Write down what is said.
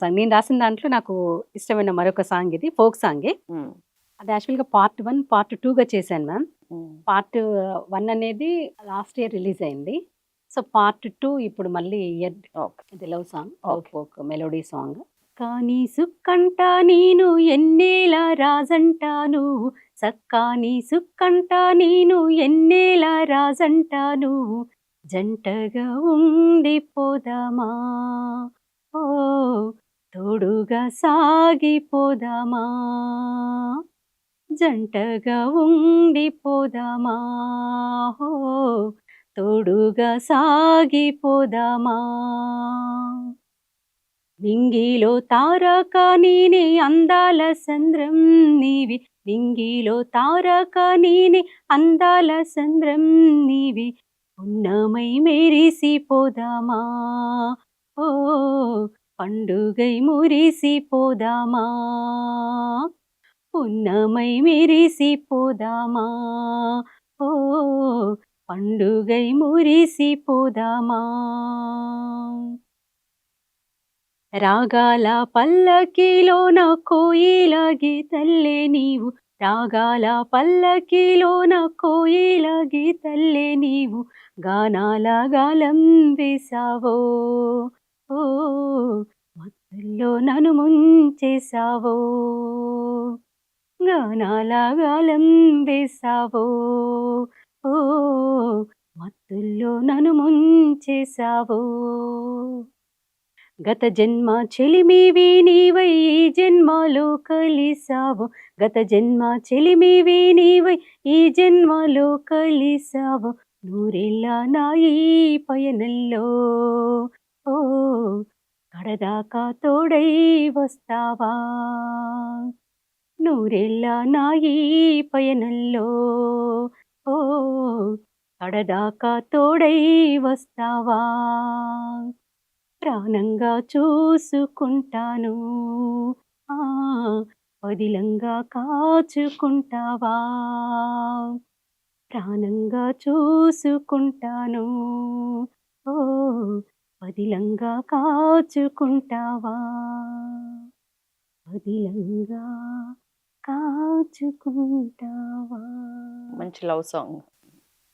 Song నేను రాసిన దాంట్లో నాకు ఇష్టమైన మరొక సాంగ్ ఇది. ఫోక్ సాంగే. హ్మ్. అది యాక్చువల్‌గా పార్ట్ 1, పార్ట్ 2గా చేశాను మ్యామ్. హ్మ్. పార్ట్ 1 అనేది లాస్ట్ ఇయర్ రిలీజ్ అయింది. సో, పార్ట్ 2 ఇప్పుడు మళ్ళీ ఈ ఇయర్ ఓకే. ఇది love song. Okay. Folk melody song. కానీ సుక్కంట నేను ఎన్నేల రాజంటాను, సక్కాని సుక్కంట నేను ఎన్నేల రాజంటాను, జంటగా ఉండిపోదామా, ఓ తోడుగా సాగిపోదామా, జంటగా ఉండిపోదామా, హో తోడుగా సాగిపోదామా. నింగిలో తారక నీనే అందాల సంద్రం నీవి, నింగిలో తారక నీనే అందాల సంద్రం నీవి, ఉన్నమై మెరిసిపోదామా, ఓ పండుగై మురిసిపోదామా, ఉన్నమై మెరిసిపోదామా, ఓ పండుగై మురిసిపోదామా. రాగాల పల్లకిలోన కోయిల గీతల్లే నీవు, రాగాల పల్లకిలోన కోయిల గీతల్లే నీవు, గానాల గాలం వేసావో, ఓ మత్తుల్లో నన్ను ముంచేసావో, గానాల గాలం వేసావో, ఓ మత్తుల్లో నన్ను ముంచేసావో. గత జన్మ చెలిమివి నీవై ఈ జన్మలో కలిసావు, గత జన్మ చెలిమివి నీవై ఈ జన్మలో కలిసావు, నూరెళ్ళ నా ఈ పయనంలో, ఓ కడదాకా తోడై వస్తావా, నూరెళ్ళ నా ఈ పయనంలో, ఓ కడదాకా తోడై వస్తావా. ప్రాణంగా చూసుకుంటాను, ఆ పదిలంగా కాచుకుంటావా, ప్రాణంగా చూసుకుంటాను, ఓ పదిలంగా కాచుకుంటావా, పదిలంగా కాచుకుంటావా. మంచి లవ్ సాంగ్.